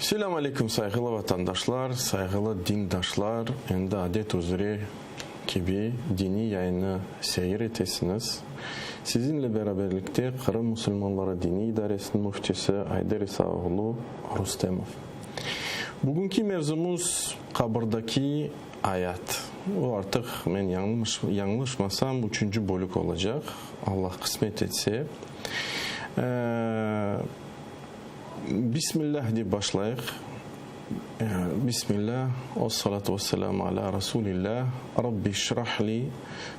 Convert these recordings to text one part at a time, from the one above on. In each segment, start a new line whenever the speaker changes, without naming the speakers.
Selamun Aleyküm saygılı vatandaşlar, saygılı dindaşlar. Endi adet üzere gibi dini yayını seyir etesiniz. Sizinle beraberlikte Kırım Müslümanları Dini İdaresinin müftisi Aydar İsaoğlu Rustemov. Bugünkü mevzumuz kabırdaki ayet. O artık ben yanlışmasam 3. bölük olacak. Allah kısmet etse. Bismillah diye başlayık. Bismillah ve salatu ve selamu ala Resulillah. Rabbi şrahli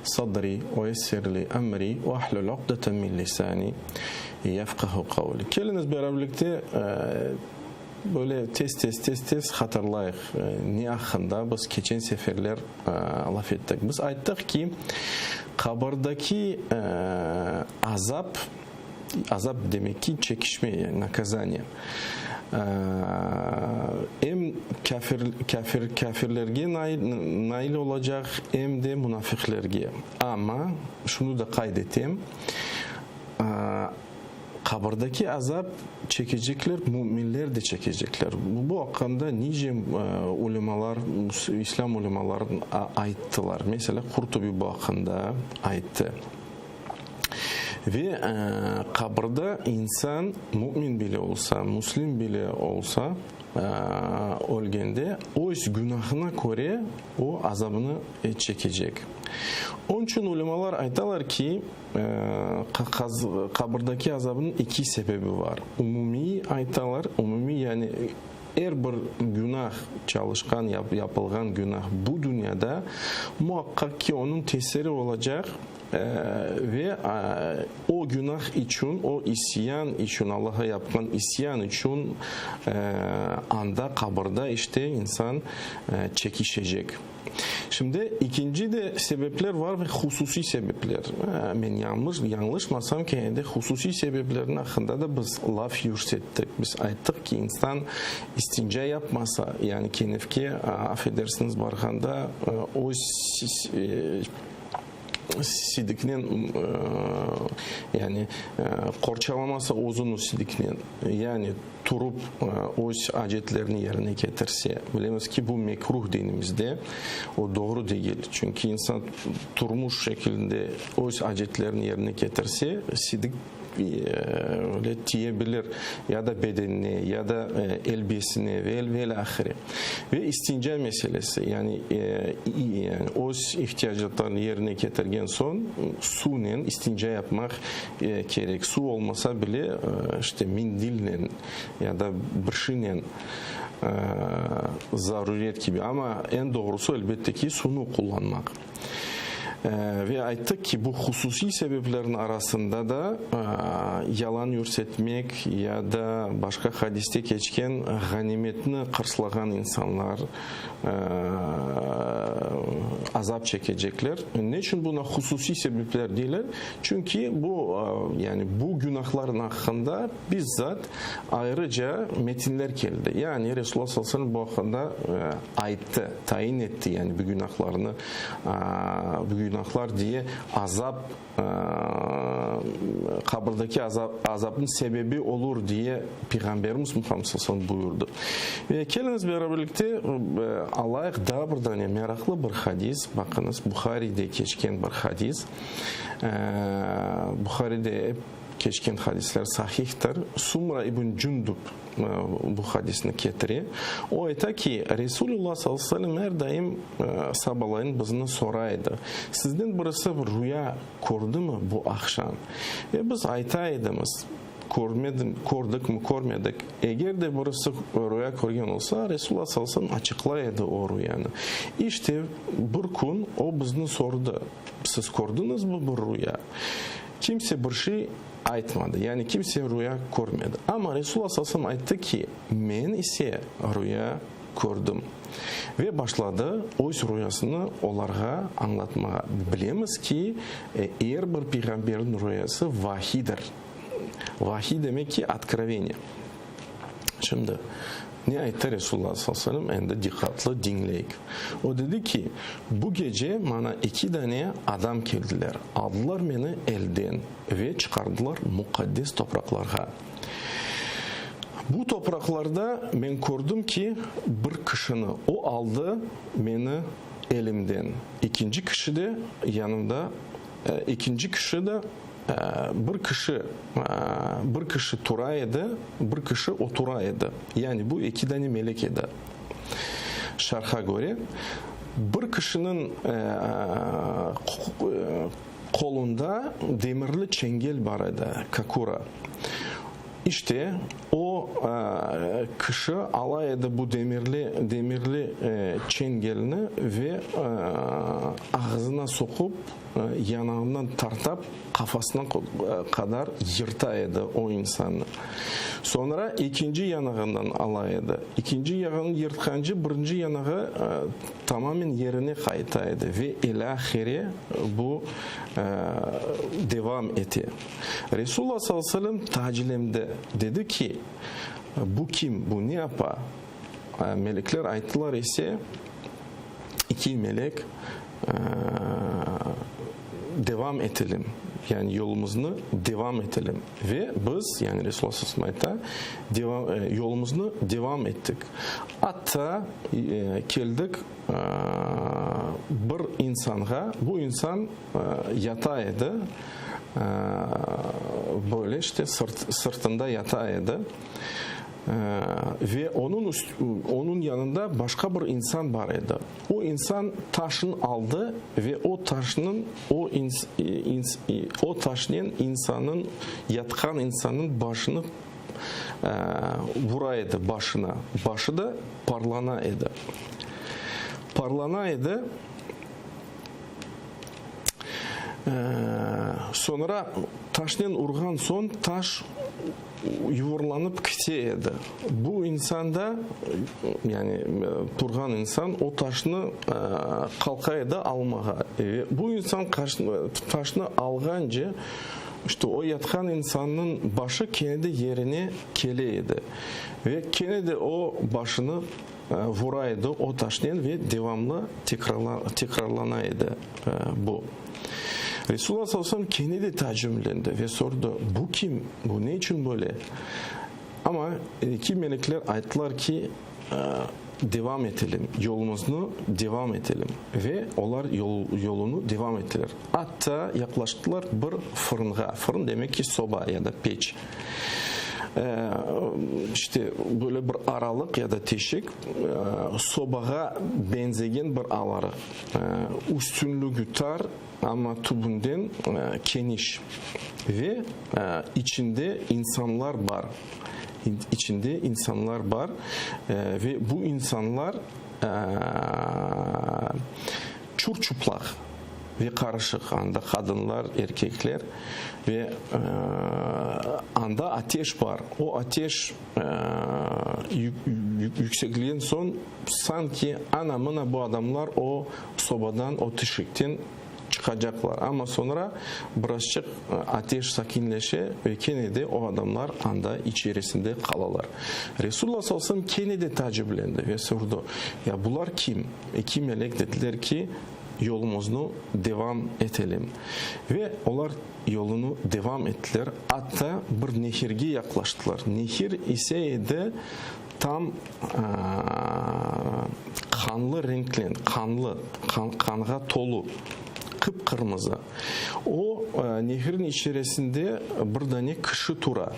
sadri ve yessirli emri ve ahlul uqdeten min lisani yefkahu kavli. Geliniz beraberlikte böyle tez hatırlayık. Ne hakkında biz geçen seferler laf ettik. Biz ayttık ki kabırdaki azap demek ki çekişme, yani naказание. Hem kafirlerge nail olacak hem de münafıklerge. Ama şunu da kaydettim. Kabırdaki azap çekecekler, müminler de çekecekler. Bu hakkında nice ulemalar, İslam ulemaları ayttılar. Mesela Kurtubi bu hakkında ayttı. Ve kabirde insan mümin bile olsa, Müslim bile olsa ölgende o günahına göre o azabını çekecek. Onun için ulemalar aytalar ki kabirdeki azabının iki sebebi var. Umumi aytalar, umumi yani her bir günah çalışkan yapılgan günah bu dünyada muhakkak ki onun tesiri olacak. Ve o günah için, o isyan için, Allah'a yapılan isyan için anda kabirde işte insan çekişecek. Şimdi ikinci de sebepler var ve hususi sebepler. Ben yanlışmasam ki de hususi sebeplerin hakkında da biz laf yürüttik. Biz ayttık ki insan istinca yapmasa, yani kenefke affedersiniz barkanda o sidiknen yani korçalamasa uzun sidiknen yani turup o acetlerini yerine getirse bilemiz ki bu mekruh dinimizde o doğru değil. Çünkü insan turmuş şekilde o acetlerini yerine getirse sidik öyle diyebilir ya da bedenine ya da elbisine ve ahire. Ve istinca meselesi yani o ihtiyaçlarını yerine getirgen son suyla istinca yapmak gerek. Su olmasa bile işte mindille ya da brşinle zaruriyet gibi ama en doğrusu elbette ki sunu kullanmak. Ve ayttık ki bu hususi sebeplerin arasında da yalan yürsetmek ya da başka hadiste geçken ganimetini karşılayan insanlar azap çekecekler. Ne için buna hususi sebepler değiller? Çünkü bu yani bu günahların hakkında bizzat ayrıca metinler geldi. Yani Resulullah sallallahu aleyhi ve sellem bu hakkında ayıttı, tayin etti yani bu günahlarını bu günahlar diye azap kabirdeki azabın sebebi olur diye Peygamberimiz Muhammed sallallahu aleyhi ve sellem buyurdu. Ve geliniz beraberlikte alayık daha buradan meraklı bir hadis. Bakınız Bukhari'de geçken bir hadis. Bukhari'de geçken hadisler sahihtir. Sumra ibn Cundub bu hadisini getiriyor. O ayta ki Resulullah sallallahu aleyhi ve sellem her daim sabahleyin bizden soraydı. Sizden burası bir rüya gördü mü bu akşam? Biz aytaydımız. Gördük mü, görmedik. Eğer de burası rüya görgen olsa Resulullah sallallahu aleyhi ve sellem açıklaydı o rüyanı. İşte bir gün o bizden sordu. Siz gördünüz mü bu rüya? Kimse bir şey aytmadı. Yani kimse rüya görmedi. Ama Resulullah sallallahu aleyhi ve sellem aytdı ki men ise rüya gördüm. Ve başladı o rüyasını onlara anlatmaya. Bilemiz ki eğer bir peygamberin rüyası vahidir. Vahiy demek ki откровение. Şimdi ne ayette Resulullah sallallahu aleyhi ve sellem en de dikkatli dinleyik. O dedi ki bu gece bana 2 tane adam geldiler. Aldılar beni elden ve çıkardılar mukaddes topraklara. Bu topraklarda ben gördüm ki bir kişini o aldı beni elimden. İkinci kişi de yanımda, ikinci kişi de bir kişi turaydı, bir kişi oturaydı. Yani bu iki tane melek idi. Şarha göre bir kişinin kolunda demirli çengel var idi, kakura. İşte o kişi alaydı bu demirli çengelini ve ağzına sokup yanağından tartıp kafasına kadar yırtaydı o insanı. Sonra ikinci yanağından alaydı. İkinci yanağını yırtkancı birinci yanağı tamamen yerine kayıtaydı ve ilahiri bu devam etti. Resulullah sallallahu aleyhi ve sellem tacilemde dedi ki bu kim, bu ne yapar? Melekler ayettiler ise iki melek devam edelim. Yani yolumuzu devam edelim. Ve biz yani Resulullah sallallahu aleyhi ve sellem yolumuzu devam ettik. Hatta geldik bir insana, bu insan yatağıydı. Böyle işte sırtında yatağıydı. Ve onun yanında başka bir insan vardı. O insan taşını aldı ve o taşın insanın yatkan insanın başını vuraydı başına. Başı da parlanaydı. Parlanaydı. Sonra taşın urgan son taş yuvarlanıp gideydi. Bu insanda yani durgan insan o taşını kalkaydı almağa. Bu insan taşını alganca işte o yatkan insanın başı kendi yerine geleydi. Ve kendi o başını vuraydı o taşın ve devamlı tekrarlanaydı bu. Resulullah sallallahu aleyhi ve sellem kendi de tacimlendi ve sordu bu kim? Bu ne için böyle? Ama iki melekler ayettiler ki devam edelim. Yolumuzu devam edelim. Ve onlar yolunu devam ettiler. Hatta yaklaştılar bir fırına. Fırın demek ki soba ya da peç. İşte böyle bir aralık ya da teşik sobağa benzeyen bir aları. Üstünlüğü tar ama tubundan geniş ve içinde insanlar var. İçinde insanlar var ve bu insanlar çurçuplak ve karışık anda kadınlar, erkekler ve anda ateş var. O ateş yüksekliğin son sanki anamına bu adamlar o sobadan, o tışıktan çıkacaklar. Ama sonra birazcık ateş sakinleşe ve gene de o adamlar anda içerisinde kalırlar. Resulullah sallallahu aleyhi ve sellem gene de taciplendi ve sordu. Ya bunlar kim? İki melek dediler ki yolumuzu devam edelim. Ve onlar yolunu devam ettiler. Hatta bir nehirge yaklaştılar. Nehir ise de tam kanlı renkli, kanğa tolu, kıpkırmızı. O nehirin içerisinde bir tane kişi tura.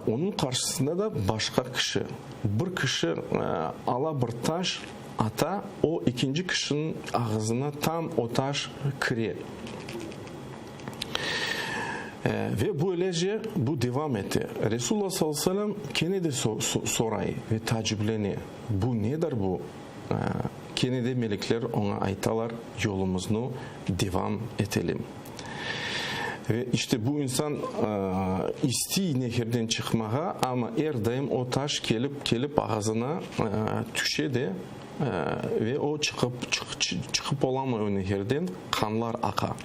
Onun karşısında da başka kişi. Bir kişi ala bir taş ata, o ikinci kişinin ağzına tam o taş kire. Ve böylece bu devam etti. Resulullah sallallahu aleyhi ve sellem gene de sorayı ve tacipleni. Bu nedir bu? Gene de melekler ona aytalar yolumuzu devam edelim. Ve işte bu insan isti nehirden çıkmağa ama her daim o taş gelip ağzına düşedi ve o çıkıp olamıyor nehirden, kanlar aka.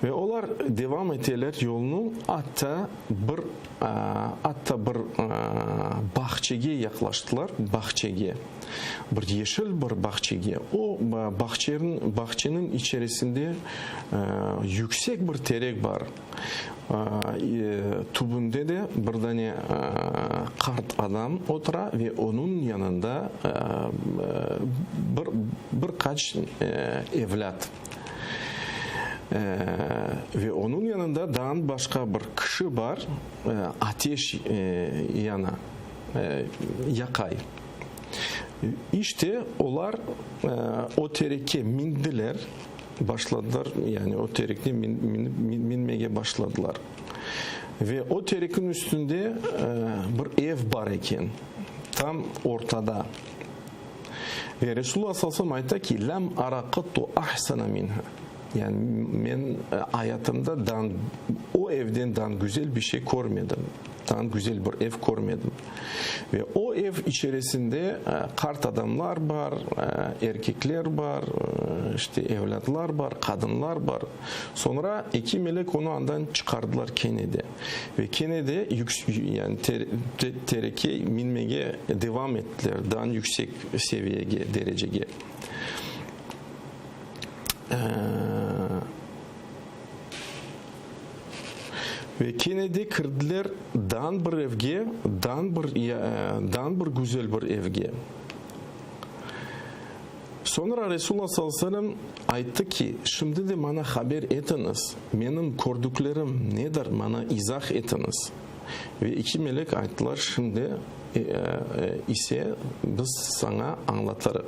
Ve onlar devam ettiler yolunu hatta bir bahçeye yaklaştılar. Bahçeye. Bir yeşil bir bahçeye. O bahçenin içerisinde yüksek bir terek var. Tubunda de bir tane kart adam otura ve onun yanında birkaç evlat. Ve onun yanında daha başka bir kişi var, ateş yana, yakay. İşte onlar o tereke mindiler, başladılar, yani o terekte minmeye başladılar. Ve o terekin üstünde bir ev var iken, tam ortada. Ve Resulullah sallallahu aleyhi ve sellem ayta ki, "Lem ara qattu ahsana minha." Yani ben hayatımda o evden daha güzel bir şey görmedim. Daha güzel bir ev görmedim. Ve o ev içerisinde kart adamlar var, erkekler var, işte evlatlar var, kadınlar var. Sonra iki melek onu andan çıkardılar Kene'de. Ve Kene'de yani tereke minmeye devam ettiler. Daha yüksek seviyeye, dereceye. Ve Kene'de kırdılar dan bir evge, dan bir güzel bir evge. Sonra Resulullah sallallahu aleyhi ve sellem aytı ki, şimdi de bana haber etiniz, benim gördüklerim nedir, bana izah etiniz. Ve iki melek ayttılar, şimdi ise biz sana anlatırız.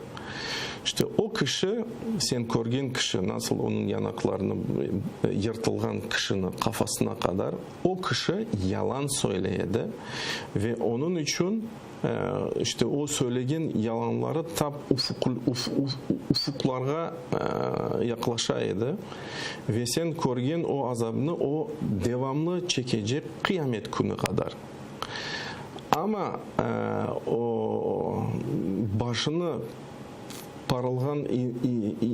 İşte o kişi, sen görgen kişi, nasıl onun yanaklarını yırtılgan kişinin kafasına kadar, o kişi yalan söyledi ve onun için işte o söylegen yalanları tam ufuklara yaklaşaydı ve sen görgen o azabını o devamlı çekecek kıyamet günü kadar. Ama o başını parılgan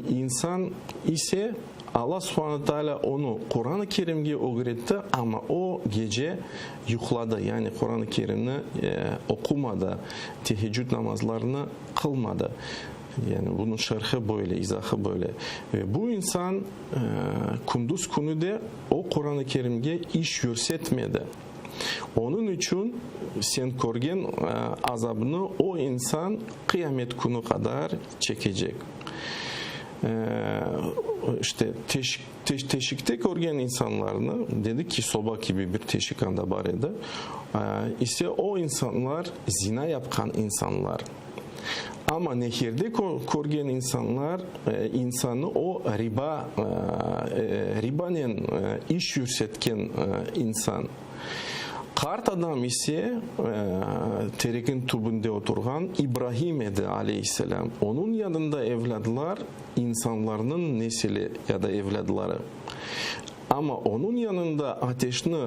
insan ise Allah subhanahu teala onu Kur'an-ı Kerim'e öğretti ama o gece yuhladı. Yani Kur'an-ı Kerim'i okumadı, teheccüd namazlarını kılmadı. Yani bunun şerhi böyle, izahı böyle. Ve bu insan kunduz günü de o Kur'an-ı Kerim'e iş yürütmedi. Onun için sen görgen azabını o insan kıyamet günü kadar çekecek. İşte teşikte görgen insanlarını, dedi ki soba gibi bir teşik anda var idi. İse o insanlar zina yapan insanlar. Ama nehirde görgen insanlar insanı o ribanın iş yürütken insan. Kart adam ise terekin tubunda oturgan İbrahim edi aleyhisselam. Onun yanında evladlar insanların nesili ya da evladları. Ama onun yanında ateşini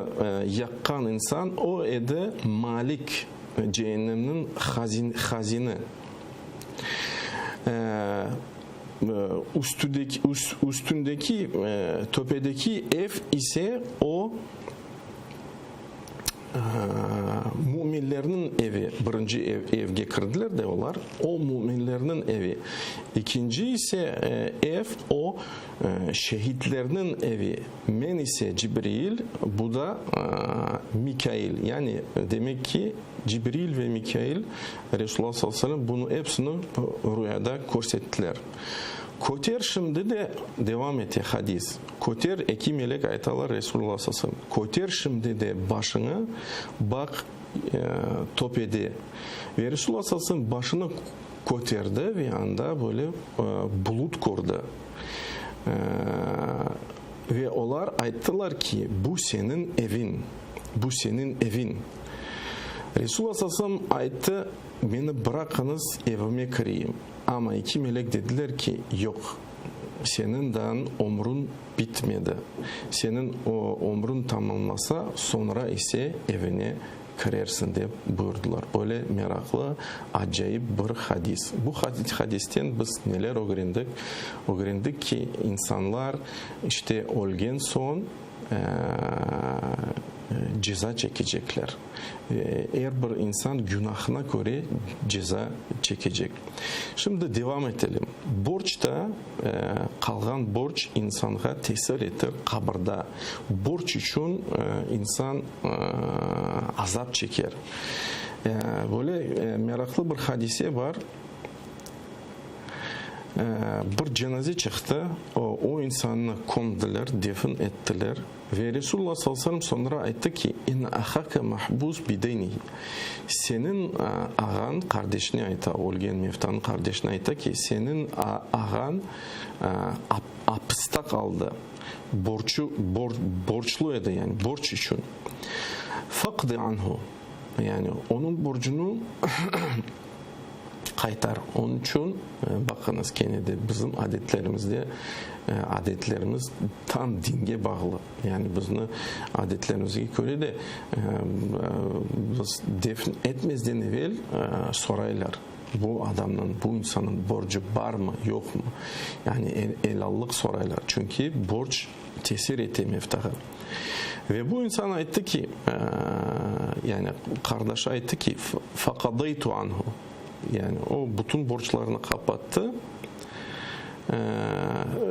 yakkan insan o edi Malik, cehennemin hazini. Üstündeki tepedeki ev ise o müminlerinin evi. Birinci evge kirdiler de onlar. O müminlerinin evi. İkinci ise ev o şehitlerinin evi. Men ise Cibril, bu da Mikail. Yani demek ki Cibril ve Mikail Resulullah sallallahu aleyhi ve sellem bunu hepsini rüyada gösterdiler. Koter şimdi de devam etti hadis. Koter iki melek aytalar Resulullah sallallahu aleyhi ve sellem. Koter şimdi de başını bak topedi. Ve Resulullah sallallahu aleyhi ve sellem başını koterdi ve anda böyle bulut kurdu. Ve onlar ayttılar ki bu senin evin. Bu senin evin. Resulullah sallallahu aleyhi ve sellem ayttı, beni bırakınız evime gireyim. Ama iki melek dediler ki yok, senin daha ömrün bitmedi. Senin o ömrün tamamlasa sonra ise evine girersin diye buyurdular. Böyle meraklı, acayip bir hadis. Bu hadisten biz neler öğrendik? Öğrendik ki insanlar işte ölgen son ceza çekecekler. Eğer bir insan günahına göre ceza çekecek. Şimdi devam edelim. Borçta kalgan borç insana tesir etir kabirde. Borç için insan azap çeker. Böyle meraklı bir hadise var. Bir cenaze çıktı, o insanı kondular, defin ettiler ve Resulullah sallallahu aleyhi ve sellem sonra ayıttı ki in ahaka mahbus bideynihi, senin ağan kardeşine ayıttı, Olgen Meftan'ın kardeşine ayıttı ki senin ağan hapiste kaldı, borçluydu, yani borç için, fakdi anhu, yani onun borcunu kaytar. Onun için bakınız Kenne'de bizim adetlerimiz tam dinge bağlı. Yani bizim adetlerimize göre de biz defin etmezden evvel soraylar. Bu adamın, bu insanın borcu var mı, yok mu? Yani helallik soraylar. Çünkü borç tesir etti meftaha. Ve bu insan ayıttı ki, yani kardeşe ayıttı ki fakadaytu anhu. Yani o bütün borçlarını kapattı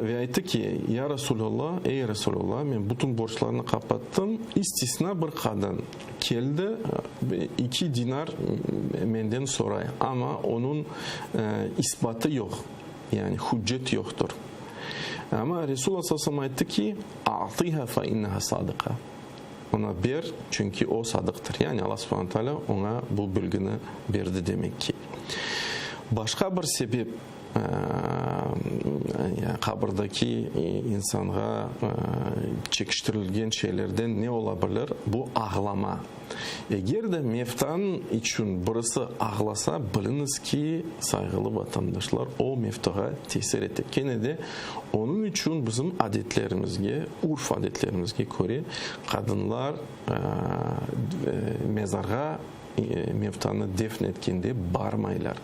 ve ayıttı ki ya Resulallah, ey Resulallah, ben bütün borçlarını kapattım, istisna bir kadın geldi 2 dinar benden soray ama onun ispatı yok, yani hüccet yoktur. Ama Resulullah sallallahu aleyhi ve sellem ayıttı ki a'tiha fe inneha sadıka, ona ver çünkü o sadıktır. Yani Allah subhanahu teala ona bu bilgini verdi demek ki. Başka bir sebep kabirdeki insana çekiştirilgen şeylerden ne olabilir? Bu ağlama. Eğer de meftan için birisi ağlasa biliniz ki saygılı vatandaşlar o meftaha tesir etti. Gene de onun için bizim adetlerimizge, urf adetlerimizge göre kadınlar mezarga meftanı defnetkende barmaylar.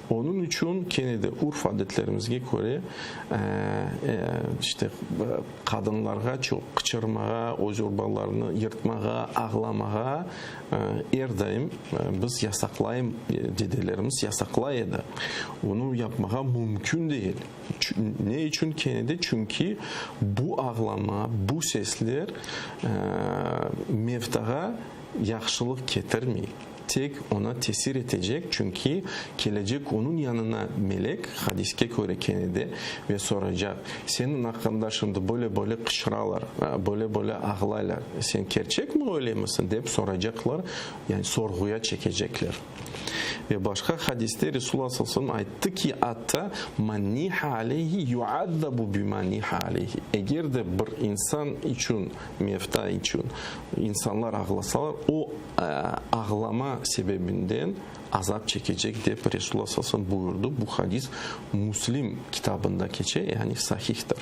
Onun için Kenne'de urf adetlerimizge göre işte kadınlarga çok kıçırmağa, o zorbalarını yırtmağa, ağlamağa her daim biz yasaklayım, dedelerimiz yasaklaydı. Onu yapmağa mümkün değil. Ne için Kenne'de? Çünkü bu ağlama, bu sesler meftaha yaxşılık getirmiyor. Tek ona tesir edecek çünkü gelecek onun yanına melek hadiske göre Kenne'de ve soracak senin hakkında şimdi böyle kışralar, böyle ağlaylar, sen gerçek mi öyle misin deyip soracaklar, yani sorguya çekecekler. Ve başka hadiste Resulullah sallallahu aleyhi ve sellem ayıttı ki hatta maniha aleyhi yuaddabu bimaniha aleyhi. Eğer de bir insan için, mefta için insanlar ağlasalar o ağlama sebebinden azap çekecek diye Resulullah sallallahu aleyhi ve sellem buyurdu. Bu hadis Müslim kitabında geçiyor, yani sahihtir.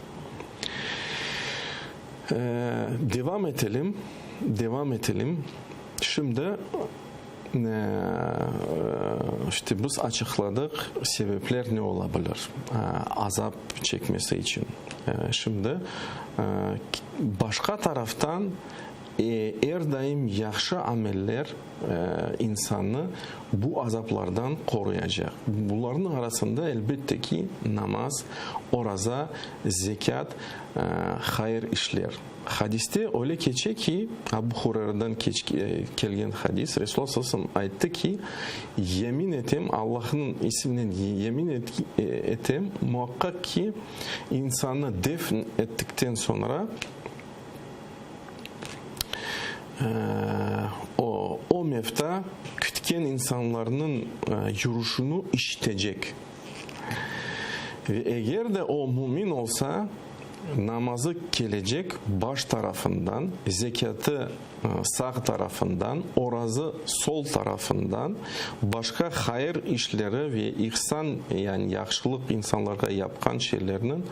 Devam edelim. Şimdi işte biz açıkladık sebepler ne olabilir azap çekmesi için. Şimdi başka taraftan her daim yaxşı ameller insanı bu azaplardan koruyacak. Bunların arasında elbette ki namaz, oraza, zekat, hayır işler. Hadiste öyle geçiyor ki Abu Hureyre'den gelgen hadis Resulullah sallallahu aleyhi ve sellem ayıttı ki yemin etem, Allah'ın isminin yemin etem muhakkak ki insanı defn ettikten sonra o mefta kütken insanların yürüyüşünü işitecek. Ve eğer de o mümin olsa namazı gelecek baş tarafından, zekatı sağ tarafından, orazı sol tarafından, başka hayır işleri ve ihsan, yani yaxşılık insanlara yapkan şeylerinin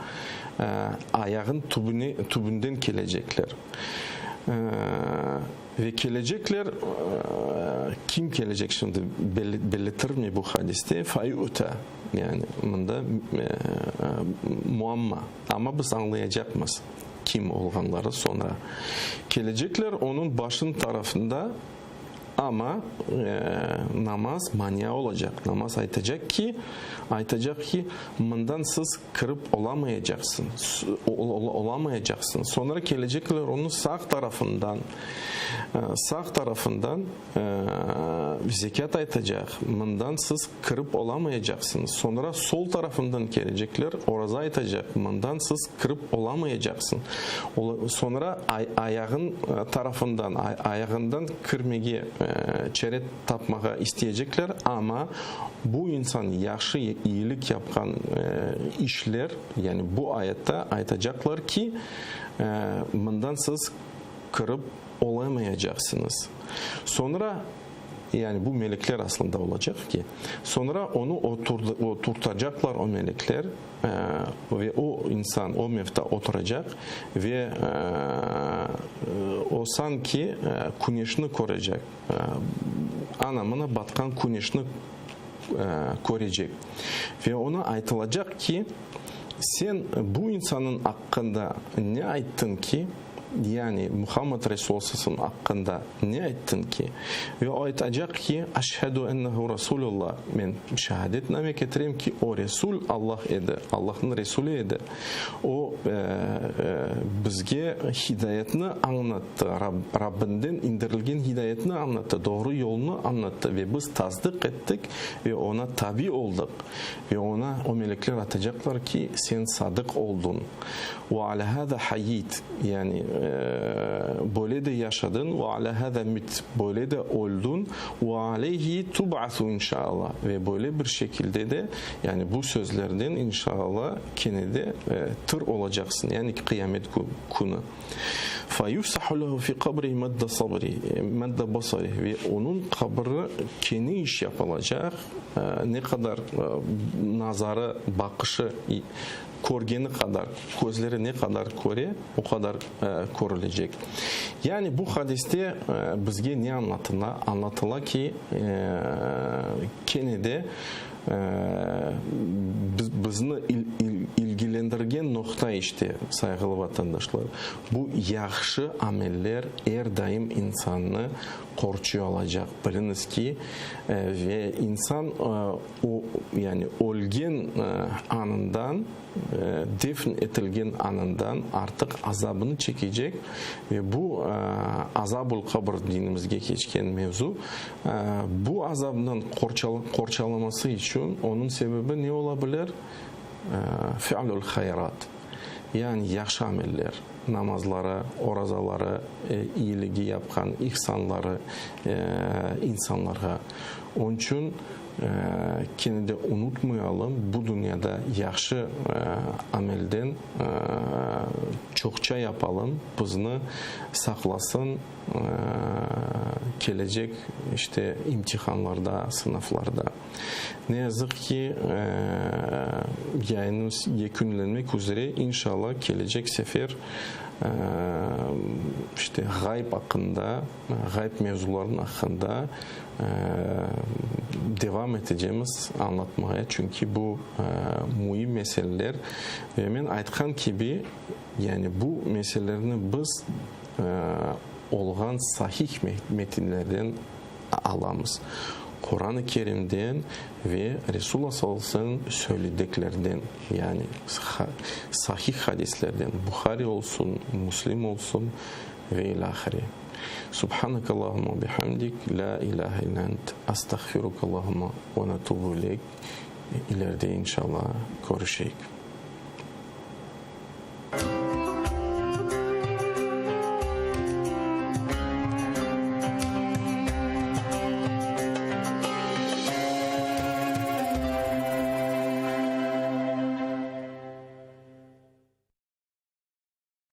ayağın tübünden gelecekler. Ve gelecekler, kim gelecek şimdi belirtir mi bu hadiste? Fayuta, yani bunda muamma, ama biz anlayacak mıyız? kim olganları sonra. Gelecekler onun başın tarafında ama namaz manya olacak. Namaz aytacak ki bundan siz kırıp olamayacaksın. Sonra gelecekler onun sağ tarafından zekat aytacak. Bundan siz kırıp olamayacaksınız. Sonra sol tarafından gelecekler oraza aytacak. Bundan siz kırıp olamayacaksın. Sonra ayağın tarafından ayağından kırmegi çeret tapmağa isteyecekler ama bu insan yaxşı iyilik yapkan işler yani bu ayette aytacaklar ki bundan siz kırıp olamayacaksınız. Sonra yani bu melekler aslında olacak ki sonra onu oturtacaklar o melekler ve o insan o mevta oturacak ve o sanki güneşini koruyacak. Anamına batkan güneşini koruyacak ve ona aytılacak ki sen bu insanın hakkında ne ayttın ki yani Muhammed Resulullah hakkında ne ettin ki? Ve o aytacak ki eşhedü ennehu Resulullah. Ben şehadetname getireyim ki o Resul Allah edi. Allah'ın Resulü edi. O bizge hidayetini anlattı. Rabbinden indirilgen hidayetini anlattı. Doğru yolunu anlattı ve biz tasdik ettik ve ona tabi olduk. Ve ona o melekler atacaklar ki sen sadık oldun. Ve ala hâzâ hayyit yani böyle de yaşadın ve ala hâzâ mit böyle de oldun ve aleyhi tub'asu inşallah ve böyle bir şekilde de yani bu sözlerden inşallah kene de tır olacaksın yani kıyamet günü. Fayufsahu lehu fi kabri madde basari ve onun kabri kene iş yapılacak ne kadar nazarı bakışı korgeni kadar, gözleri ne kadar kore, o kadar korulecek. Yani bu hadiste bizge ne anlatıla ki Kenne'de bizni ilgilendirgen nokta işte saygılı vatandaşlar. Bu yaxşı ameller her daim insanı korçuyor olacak. Biliniz ki ve insan o yani olgen anından defn etilgen anından artık azabını çekecek ve bu azabul kabr dinimizge geçken mevzu bu azabından korçalaması için onun sebebi ne olabilir? Fi'lul hayrat yani yaxşı ameller namazları, orazaları, iyiliği yapan ihsanları insanlara. Onun için kendini unutmayalım bu dünyada yaxşı amelden çokça yapalım, bizni saklasın gelecek işte imtihanlarda, sınavlarda. Ne yazık ki yayınımız yekünlenmek üzere inşallah gelecek sefer işte gayb hakkında, gayb mevzuların hakkında devam edeceğimiz anlatmaya çünkü bu mühim meseleler ve ben aytkan gibi yani bu meselelerini biz olgan sahih metinlerden alamız. Kur'an-ı Kerim'den ve Resulullah sallallahu aleyhi ve sellem söylediklerden yani sahih hadislerden Bukhari olsun, Müslim olsun ve ilahiri. Subhaneke Allahumma bihamdik la ilahe illa ent estağfiruke Allahumma ve netubu ileyk. İleride inşallah görüşelim.